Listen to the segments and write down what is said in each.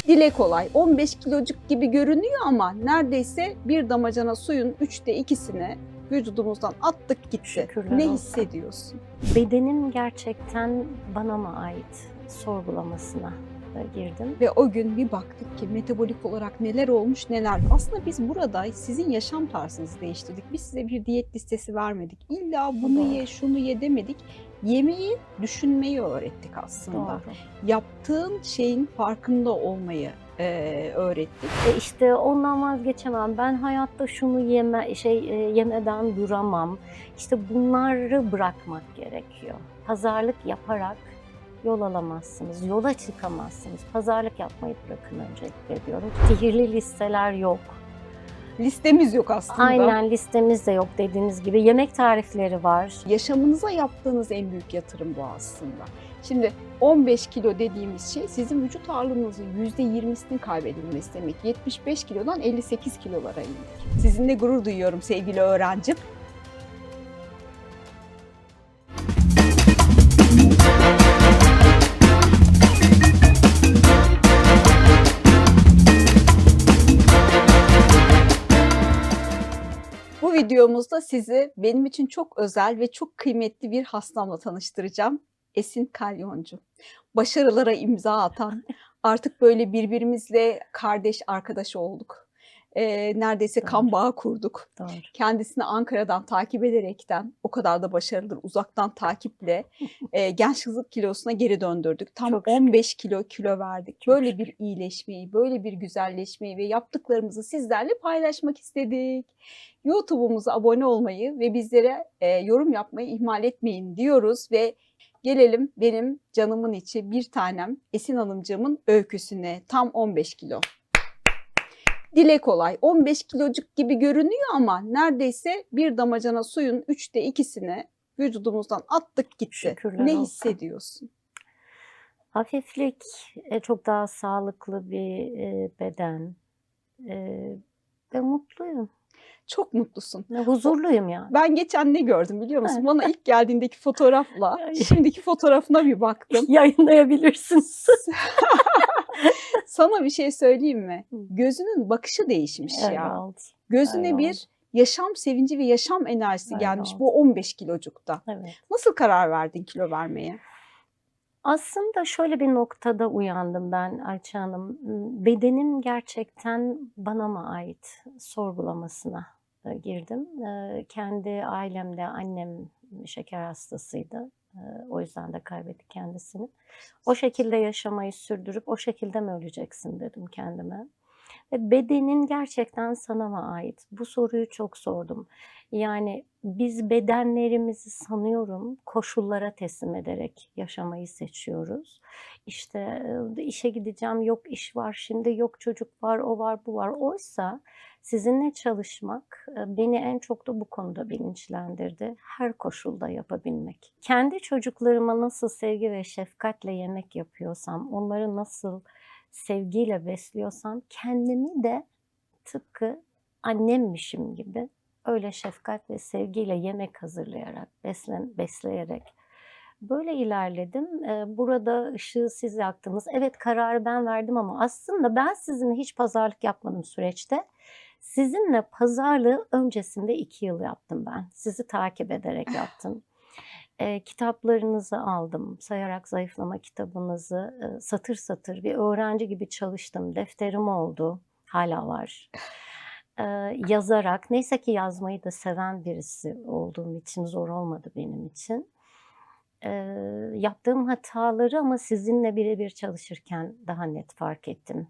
Dile kolay. 15 kilocuk gibi görünüyor ama neredeyse bir damacana suyun 2'sini vücudumuzdan attık gitti. Şükürler Ne olsun. hissediyorsun? Bedenim gerçekten bana mı ait sorgulamasına girdim. Ve o gün bir baktık ki metabolik olarak neler olmuş neler. Aslında biz burada sizin yaşam tarzınızı değiştirdik. Biz size bir diyet listesi vermedik. İlla bunu Doğru. ye, şunu ye demedik. Yemeği, düşünmeyi öğrettik aslında. Doğru. Yaptığın şeyin farkında olmayı öğrettik. İşte ondan vazgeçemem. Ben hayatta şunu yemeden duramam. İşte bunları bırakmak gerekiyor. Pazarlık yaparak yol alamazsınız, yola çıkamazsınız. Pazarlık yapmayı bırakın öncelikle diyorum. Sihirli listeler yok. Listemiz yok aslında. Aynen, listemiz de yok dediğiniz gibi. Yemek tarifleri var. Yaşamınıza yaptığınız en büyük yatırım bu aslında. Şimdi 15 kilo dediğimiz şey sizin vücut ağırlığınızın %20'sinin kaybedilmesi demek. 75 kilodan 58 kilolara indik. Sizinle gurur duyuyorum sevgili öğrencim. Bu videomuzda sizi benim için çok özel ve çok kıymetli bir hastamla tanıştıracağım. Esin Kalyoncu. Başarılara imza atan, artık böyle birbirimizle kardeş, arkadaş olduk. Neredeyse kan bağı kurduk. Doğru. Kendisini Ankara'dan takip ederekten, o kadar da başarılıdır, uzaktan takiple genç kızlık kilosuna geri döndürdük. Tam Çok şükür. 15 kilo verdik. Çok Böyle şükür. bir iyileşmeyi, böyle bir güzelleşmeyi ve yaptıklarımızı sizlerle paylaşmak istedik. YouTube'umuza abone olmayı ve bizlere yorum yapmayı ihmal etmeyin diyoruz ve gelelim benim canımın içi bir tanem Esin Hanımcığımın öyküsüne. Tam 15 kilo. Dile kolay. 15 kilocuk gibi görünüyor ama neredeyse bir damacana suyun 2'sini vücudumuzdan attık gitti. Şükürler Ne olsun. hissediyorsun? Hafiflik, çok daha sağlıklı bir beden ve mutluyum. Çok mutlusun. Ve huzurluyum yani. Ben geçen ne gördüm biliyor musun? Bana ilk geldiğindeki fotoğrafla şimdiki fotoğrafına bir baktım. Yayınlayabilirsiniz. Sana bir şey söyleyeyim mi? Hı. Gözünün bakışı değişmiş Öyle ya. oldu. Gözüne Öyle bir oldu. yaşam sevinci ve yaşam enerjisi Öyle gelmiş oldu. bu 15 kilocukta. Evet. Nasıl karar verdin kilo vermeye? Aslında şöyle bir noktada uyandım ben Ayça Hanım. Bedenim gerçekten bana mı ait sorgulamasına girdim. Kendi ailemde annem şeker hastasıydı. O yüzden de kaybetti kendisini. O şekilde yaşamayı sürdürüp o şekilde mi öleceksin dedim kendime. Ve bedenin gerçekten sana mı ait? Bu soruyu çok sordum. Yani biz bedenlerimizi sanıyorum koşullara teslim ederek yaşamayı seçiyoruz. İşte işe gideceğim, yok iş var şimdi, yok çocuk var, o var, bu var. Oysa sizinle çalışmak beni en çok da bu konuda bilinçlendirdi. Her koşulda yapabilmek. Kendi çocuklarıma nasıl sevgi ve şefkatle yemek yapıyorsam, onları nasıl sevgiyle besliyorsam kendimi de tıpkı annemmişim gibi öyle şefkat ve sevgiyle yemek hazırlayarak, besleyerek böyle ilerledim. Burada ışığı siz yaktınız. Evet, kararı ben verdim ama aslında ben sizinle hiç pazarlık yapmadım süreçte. Sizinle pazarlığı öncesinde 2 yıl yaptım ben. Sizi takip ederek yaptım. Kitaplarınızı aldım. Sayarak Zayıflama kitabınızı satır satır bir öğrenci gibi çalıştım. Defterim oldu. Hala var. Yazarak, neyse ki yazmayı da seven birisi olduğum için zor olmadı benim için. Yaptığım hataları ama sizinle birebir çalışırken daha net fark ettim.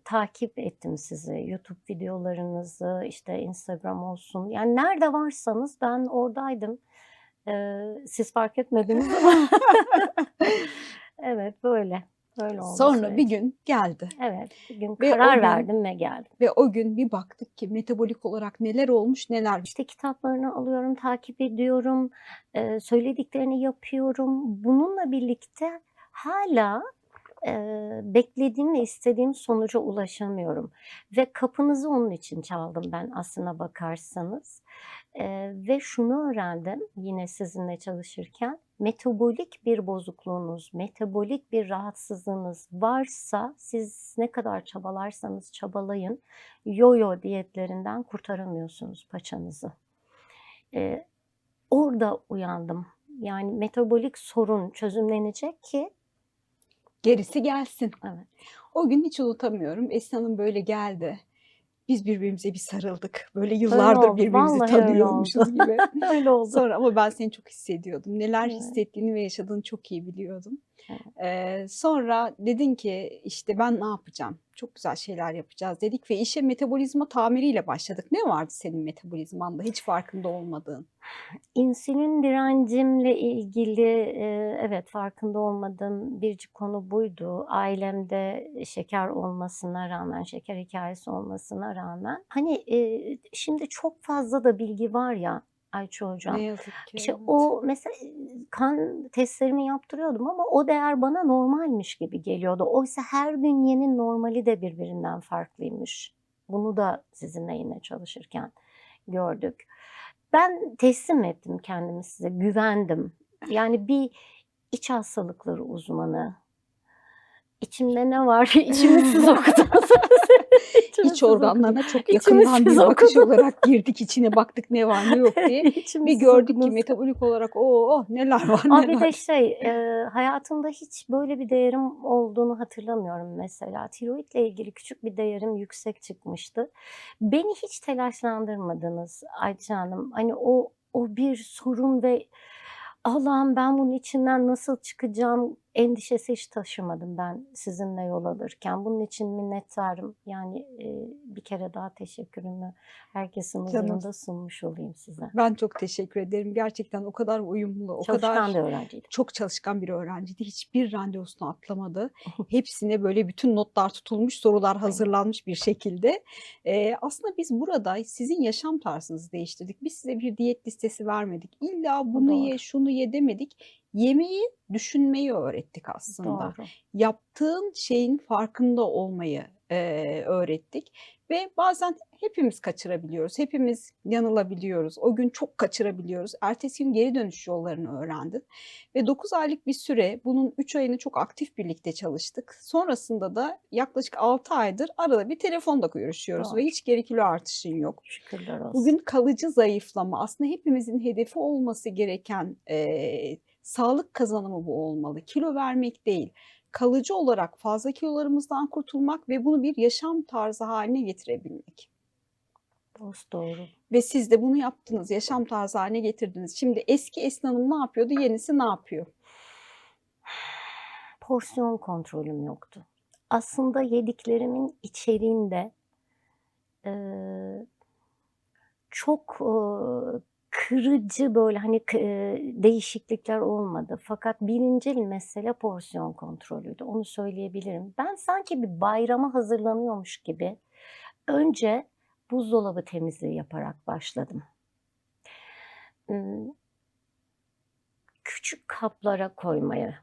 Takip ettim sizi, YouTube videolarınızı, işte Instagram olsun. Yani nerede varsanız ben oradaydım. Siz fark etmediniz ama evet, böyle oldu Sonra bir süreç. gün geldi. Evet, bir gün Ve karar o gün- verdim ve geldim. Ve o gün bir baktık ki metabolik olarak neler olmuş neler. İşte kitaplarını alıyorum, takip ediyorum, söylediklerini yapıyorum. Bununla birlikte hala beklediğim ve istediğim sonuca ulaşamıyorum ve kapınızı onun için çaldım ben aslına bakarsanız. Ve şunu öğrendim yine sizinle çalışırken, metabolik bir bozukluğunuz, metabolik bir rahatsızlığınız varsa siz ne kadar çabalarsanız çabalayın, yo-yo diyetlerinden kurtaramıyorsunuz paçanızı. Eee, Orada uyandım. Yani metabolik sorun çözümlenecek ki Gerisi gelsin. evet. O gün hiç unutamıyorum. Esin Hanım böyle geldi. Biz birbirimize bir sarıldık. Böyle Öyle yıllardır oldu. birbirimizi Vallahi öyle tanıyormuşuz oldu. gibi. Öyle oldu. Sonra ama ben seni çok hissediyordum. Neler Evet, hissettiğini ve yaşadığını çok iyi biliyordum. evet. Sonra dedin ki işte ben ne yapacağım? Çok güzel şeyler yapacağız dedik ve işe metabolizma tamiriyle başladık. Ne vardı senin metabolizmanda hiç farkında olmadığın? İnsülin direncimle ilgili, evet, farkında olmadığım biricik konu buydu. Ailemde şeker olmasına rağmen, şeker hikâyesi olmasına rağmen, hani, şimdi çok fazla da bilgi var ya Ayça Ne hocam. yazık ki İşte evet. o mesela, kan testlerimi yaptırıyordum ama o değer bana normalmiş gibi geliyordu. Oysa her bünyenin normali de birbirinden farklıymış. Bunu da sizinle yine çalışırken gördük. Ben teslim ettim kendimi size, güvendim. Yani bir iç hastalıkları uzmanı, içimde ne var, içimi siz okudunuz. İçimi İç siz okudunuz. organlarına çok İçimi yakından siz bir bakış okudunuz. olarak girdik, içine baktık ne var ne yok diye. İçimi Bir siz gördük ki okudunuz. metabolik olarak oh neler var A, bir de neler. hayatımda hiç böyle bir değerim olduğunu hatırlamıyorum mesela. Tiroidle ilgili küçük bir değerim yüksek çıkmıştı. Beni hiç telaşlandırmadınız Ayça Hanım. Hani o bir sorun ve Allah'ım ben bunun içinden nasıl çıkacağım endişesi hiç taşımadım ben sizinle yol alırken. Bunun için minnettarım. Yani, bir kere daha teşekkürümü herkesin Canım. huzurunda sunmuş olayım size. Ben çok teşekkür ederim. Gerçekten o kadar uyumlu, o Çalışkan kadar bir öğrenciydim. çok çalışkan bir öğrenciydi. Hiçbir randevusunu atlamadı. Hepsine böyle bütün notlar tutulmuş, sorular Aynen. hazırlanmış bir şekilde. Aslında biz burada sizin yaşam tarzınızı değiştirdik. Biz size bir diyet listesi vermedik. İlla O bunu doğru. ye, şunu ye demedik. Yemeği, düşünmeyi öğrettik aslında. Doğru. Yaptığın şeyin farkında olmayı, öğrettik ve bazen hepimiz kaçırabiliyoruz, hepimiz yanılabiliyoruz. O gün çok kaçırabiliyoruz. Ertesi gün geri dönüş yollarını öğrendin ve 9 aylık bir süre, bunun 3 ayını çok aktif birlikte çalıştık. Sonrasında da yaklaşık 6 aydır arada bir telefonda görüşüyoruz Doğru. ve hiç geri kilo artışın yok. Şükürler olsun. Bugün kalıcı zayıflama aslında hepimizin hedefi olması gereken, sağlık kazanımı bu olmalı. Kilo vermek değil, kalıcı olarak fazla kilolarımızdan kurtulmak ve bunu bir yaşam tarzı haline getirebilmek. Dosdoğru. Ve siz de bunu yaptınız, yaşam tarzı haline getirdiniz. Şimdi eski Esin Hanım ne yapıyordu, yenisi ne yapıyor? Porsiyon kontrolüm yoktu. Aslında yediklerimin içeriğinde, eee, çok, kırıcı böyle, hani, değişiklikler olmadı. Fakat birincil mesele porsiyon kontrolüydü. Onu söyleyebilirim. Ben sanki bir bayrama hazırlanıyormuş gibi önce buzdolabı temizliği yaparak başladım. Imm, Küçük kaplara koymaya,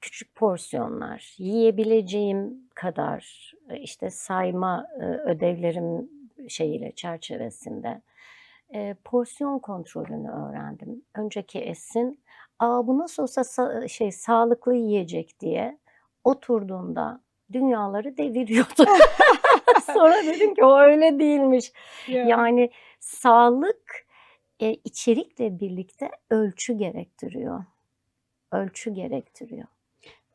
küçük porsiyonlar, yiyebileceğim kadar, işte, sayma, ödevlerim şeyiyle, çerçevesinde, porsiyon kontrolünü öğrendim. Önceki Esin, bu nasıl olsa sağlıklı yiyecek diye oturduğunda dünyaları deviriyordu. Sonra dedim ki o öyle değilmiş. Ya. Yani sağlık, içerikle birlikte ölçü gerektiriyor. Ölçü gerektiriyor.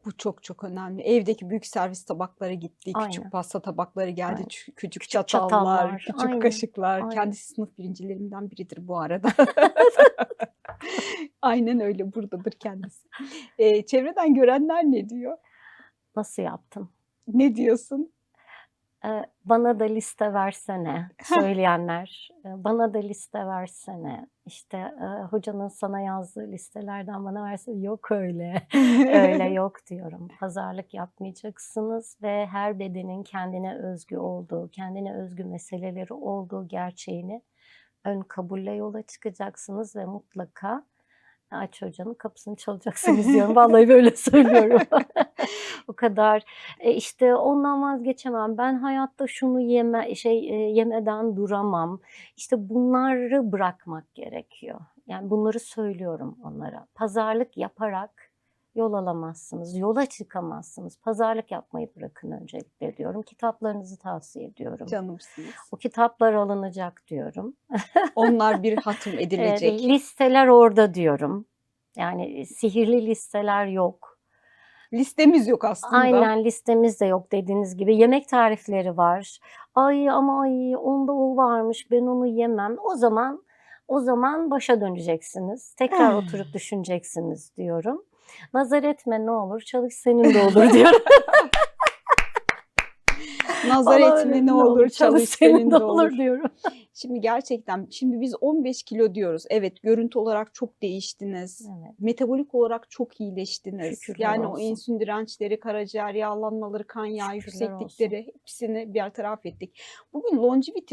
Bu çok çok önemli. Evdeki büyük servis tabakları gitti, küçük Aynen, pasta tabakları geldi, aynen. küçük Küçük çatallar, çatallar, küçük aynen, kaşıklar. aynen. Kendisi sınıf birincilerimden biridir bu arada. Aynen öyle, buradadır kendisi. Çevreden görenler ne diyor? Nasıl yaptın? Ne diyorsun? Bana da liste versene söyleyenler, bana da liste versene, işte, hocanın sana yazdığı listelerden bana versene. Yok öyle, öyle yok diyorum. Pazarlık yapmayacaksınız ve her bedenin kendine özgü olduğu, kendine özgü meseleleri olduğu gerçeğini ön kabulle yola çıkacaksınız ve mutlaka Ayça Hoca'nın kapısını çalacaksınız diyorum. Vallahi böyle söylüyorum. O kadar. İşte ondan vazgeçemem. Ben hayatta şunu yemeden duramam. İşte bunları bırakmak gerekiyor. Yani bunları söylüyorum onlara. Pazarlık yaparak yol alamazsınız, yola çıkamazsınız. Pazarlık yapmayı bırakın öncelikle diyorum. Kitaplarınızı tavsiye ediyorum. Canımsınız. O kitaplar alınacak diyorum. Onlar bir hatım edilecek. Listeler orada diyorum. Yani sihirli listeler yok. Listemiz yok aslında. Aynen, listemiz de yok dediğiniz gibi. Yemek tarifleri var. Ay ama ay onda o varmış, ben onu yemem. O zaman başa döneceksiniz. Tekrar oturup düşüneceksiniz diyorum. Nazar etme ne olur, çalış senin de olur diyorum. Nazar Vallahi etme öyle, ne olur, çalış senin de olur. diyorum. Şimdi gerçekten, şimdi biz 15 kilo diyoruz. Evet, görüntü olarak çok değiştiniz. Evet. Metabolik olarak çok iyileştiniz. Şükürler Yani o olsun. insülin dirençleri, karaciğer yağlanmaları, kan yağı Şükürler yükseklikleri hepsini bertaraf ettik. Bugün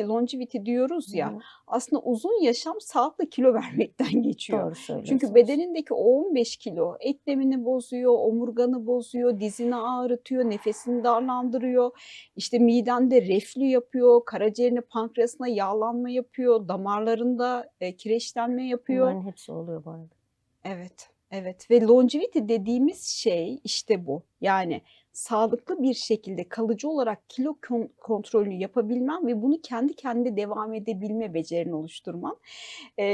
longevity diyoruz ya. Hı. Aslında uzun yaşam sağlıklı kilo vermekten geçiyor. Doğru söylüyorsunuz. Çünkü bedenindeki o 15 kilo eklemini bozuyor, omurganı bozuyor, dizini ağrıtıyor, nefesini darlandırıyor. İşte midende reflü yapıyor, karaciğerine, pankreasına yağlanma yapıyor, damarlarında kireçlenme yapıyor. Bunların hepsi oluyor bu arada. Evet, evet ve longevity dediğimiz şey işte bu. Yani sağlıklı bir şekilde kalıcı olarak kilo kontrolünü yapabilmen ve bunu kendi kendine devam edebilme becerini oluşturman.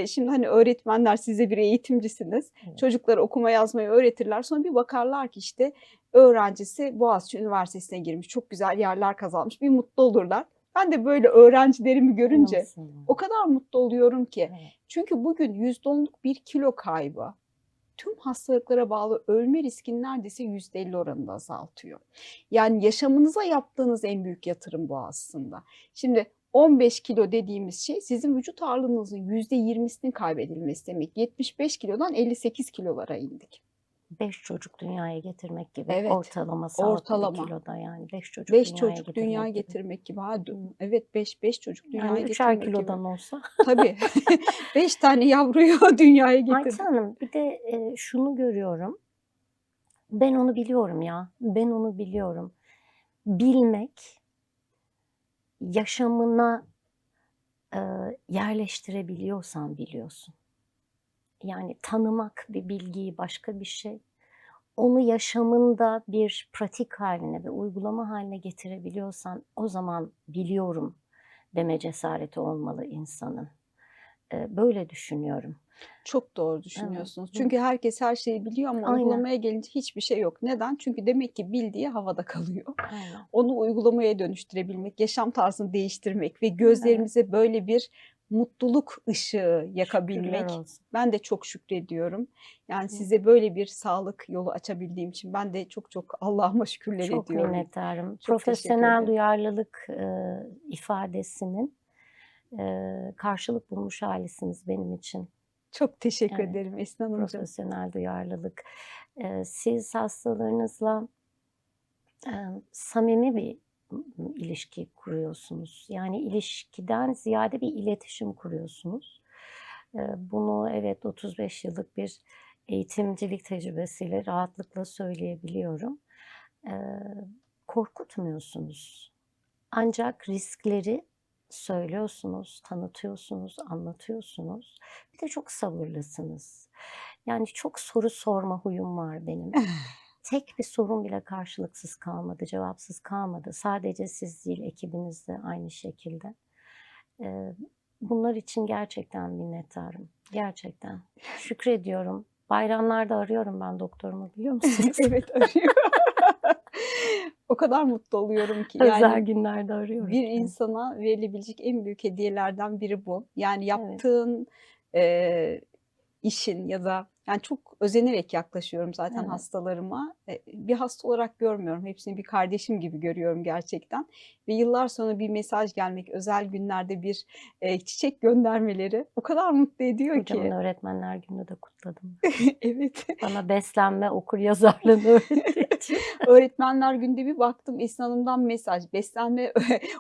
Şimdi hani öğretmenler, size bir eğitimcisiniz. Evet. Çocuklara okuma yazmayı öğretirler. Sonra bir bakarlar ki işte öğrencisi Boğaziçi Üniversitesi'ne girmiş, çok güzel yerler kazanmış, bir mutlu olurlar. Ben de böyle öğrencilerimi görünce Yanılsın. o kadar mutlu oluyorum ki. Evet. Çünkü bugün %10'luk bir kilo kaybı tüm hastalıklara bağlı ölme riskini neredeyse %50 oranında azaltıyor. Yani yaşamınıza yaptığınız en büyük yatırım bu aslında. Şimdi 15 kilo dediğimiz şey sizin vücut ağırlığınızın %20'sinin kaybedilmesi demek. 75 kilodan 58 kilolara indik. 5 çocuk dünyaya getirmek gibi. Evet, ortalama sağlıklı ortalama. bir kiloda yani 5 çocuk 5 dünyaya çocuk getirmek dünyaya gibi. getirmek gibi. Evet, 5 çocuk dünyaya Yani 3'er getirmek gibi. kilodan olsa. Tabii. 5 tane yavruyu dünyaya getirdik. Ayça Hanım bir de şunu görüyorum. Ben onu biliyorum ya. Ben onu biliyorum. Bilmek, yaşamına yerleştirebiliyorsan biliyorsun. Yani tanımak bir bilgiyi başka bir şey. Onu yaşamında bir pratik haline ve uygulama haline getirebiliyorsan o zaman biliyorum deme cesareti olmalı insanın. Böyle düşünüyorum. Çok doğru Evet. düşünüyorsunuz. Çünkü herkes her şeyi biliyor ama Aynen. uygulamaya gelince hiçbir şey yok. Neden? Çünkü demek ki bildiği havada kalıyor. Aynen. Onu uygulamaya dönüştürebilmek, yaşam tarzını değiştirmek ve gözlerimize böyle bir mutluluk ışığı yakabilmek. Şükürler olsun. Ben de çok şükrediyorum. Yani Hı. size böyle bir sağlık yolu açabildiğim için ben de çok çok Allah'ıma şükürler Çok ediyorum. minnettarım. Çok teşekkür Profesyonel ederim. duyarlılık ifadesinin karşılık bulmuş halisiniz benim için. Çok teşekkür Evet. ederim Esin Hanımcığım. Profesyonel duyarlılık. Siz hastalarınızla samimi bir ilişki kuruyorsunuz. Yani ilişkiden ziyade bir iletişim kuruyorsunuz. Bunu evet 35 yıllık bir eğitimcilik tecrübesiyle rahatlıkla söyleyebiliyorum. Korkutmuyorsunuz. Ancak riskleri söylüyorsunuz, tanıtıyorsunuz, anlatıyorsunuz. Bir de çok sabırlısınız. Yani çok soru sorma huyum var benim. Tek bir sorun bile karşılıksız kalmadı, cevapsız kalmadı. Sadece siz değil, ekibiniz de aynı şekilde. Bunlar için gerçekten minnettarım. Gerçekten. Şükrediyorum. Bayramlarda arıyorum ben doktorumu, biliyor musunuz? Evet, arıyor. O kadar mutlu oluyorum ki. Özel Yani günlerde arıyorum. bir Evet. insana verilebilecek en büyük hediyelerden biri bu. Yani Evet. yaptığın işin ya da yani çok özenerek yaklaşıyorum zaten Evet. hastalarıma. Bir hasta olarak görmüyorum. Hepsini bir kardeşim gibi görüyorum gerçekten. Ve yıllar sonra bir mesaj gelmek, özel günlerde bir çiçek göndermeleri o kadar mutlu ediyor Hocamın ki. Öğretmenler Günü'nü de kutladım. Evet. Bana beslenme, okuryazarlığını öğrettiği için. Evet. Öğretmenler Günü'nde bir baktım Esin Hanım'dan mesaj. Beslenme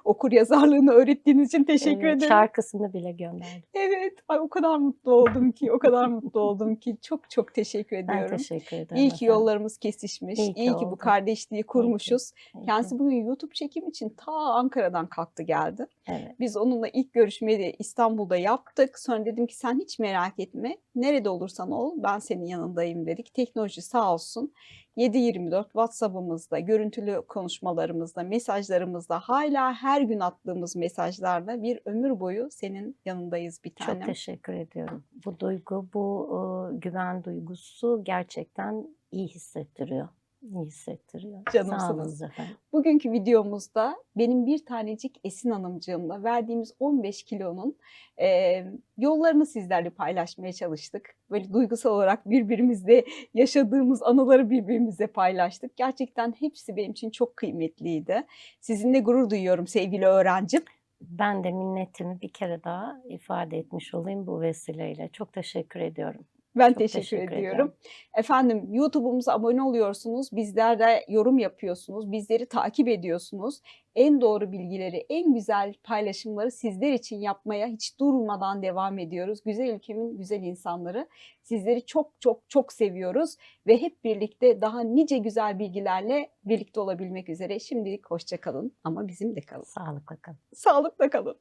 okur yazarlığını öğrettiğiniz için teşekkür Evet, ederim. şarkısını bile gönderdim. Evet, ay o kadar mutlu oldum ki, o kadar mutlu oldum ki. Çok çok teşekkür Ben ediyorum. teşekkür ederim İyi ki efendim. yollarımız kesişmiş. İyi ki İyi ki bu oldu. kardeşliği İyi ki. kurmuşuz. İyi ki. Kendisi bugün YouTube çekim için ta Ankara'dan kalktı geldi. Evet. Biz onunla ilk görüşmeyi de İstanbul'da yaptık. Sonra dedim ki sen hiç merak etme. Nerede olursan ol ben senin yanındayım dedik. Teknoloji sağ olsun 7/24 WhatsApp'ımızda, görüntülü konuşmalarımızda, mesajlarımızda hala her gün attığımız mesajlarla bir ömür boyu senin yanındayız bir Çok tanem. teşekkür ediyorum. Bu duygu, bu güven duygusu gerçekten iyi hissettiriyor. İyi hissettiriyor. Sağ Canımsınız. olunuz efendim. Bugünkü videomuzda benim bir tanecik Esin Hanımcığımla verdiğimiz 15 kilonun yollarını sizlerle paylaşmaya çalıştık. Böyle duygusal olarak birbirimizle yaşadığımız anıları birbirimize paylaştık. Gerçekten hepsi benim için çok kıymetliydi. Sizinle gurur duyuyorum sevgili öğrencim. Ben de minnetimi bir kere daha ifade etmiş olayım bu vesileyle. Çok teşekkür ediyorum. Ben Çok teşekkür teşekkür ediyorum. ediyorum. Efendim YouTube'umuza abone oluyorsunuz. Bizlere yorum yapıyorsunuz. Bizleri takip ediyorsunuz. En doğru bilgileri, en güzel paylaşımları sizler için yapmaya hiç durmadan devam ediyoruz. Güzel ülkemin güzel insanları. Sizleri çok çok çok seviyoruz ve hep birlikte daha nice güzel bilgilerle birlikte olabilmek üzere. Şimdilik hoşça kalın ama bizim de kalın. Sağlıkla kalın. Sağlıkla kalın.